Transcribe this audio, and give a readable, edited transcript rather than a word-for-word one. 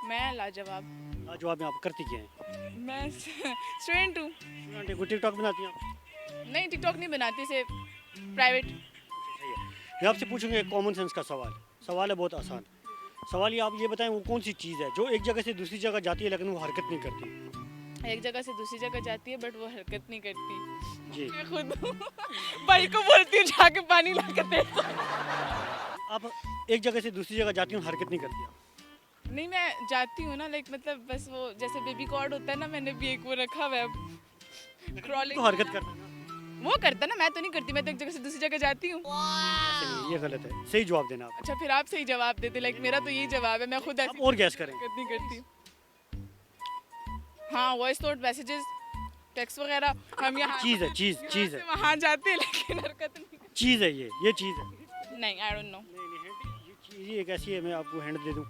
मैं लाजवाब। लाजवाब में आप करती क्या हैं? मैं स्टूडेंट हूँ। स्टूडेंट है, कोई टिकटॉक बनाती हैं आप? नहीं, टिकटॉक नहीं बनाती, से प्राइवेट। सही है। मैं आपसे पूछूंगा एक कॉमन सेंस का सवाल। सवाल है बहुत आसान। सवाल ये, आप ये बताएं वो कौन सी चीज़ है जो एक जगह से दूसरी जगह जाती है लेकिन वो हरकत नहीं करती? एक जगह से दूसरी जगह जाती है बट वो हरकत नहीं करती। जी। मैं खुद हूँ। भाई को बोलती हूँ जाके पानी ला कर दे। आप एक जगह से दूसरी जगह जाती हूँ, हरकत नहीं करती आप? नहीं, मैं जाती हूँ ना, लाइक मतलब बस वो जैसे बेबी कॉर्ड होता है ना, मैंने भी एक वो रखा हुआ है क्रॉलिंग। तो हरकत करना है ना। वो करता है ना, मैं तो नहीं करती, मैं तो एक जगह से दूसरी जगह जाती हूँ। ऐसे नहीं, ये गलत है। सही जवाब देना आप। अच्छा, फिर आप सही जवाब देते, लाइक मेरा तो यही जवाब है, मैं खुद आप ऐसी और गैस करें। हरकत नहीं करती। हाँ, वॉइस नोट मैसेजेस, टेक्स्ट वगैरह हम यहाँ चीज़ है, चीज़ है। वहाँ जाते हैं लेकिन हरकत नहीं चीज़ है ये चीज़ है। करती। नहीं, आई डोंट नो। नहीं, ये चीज़ ही एक ऐसी है, मैं आपको हैंड दे दूँ।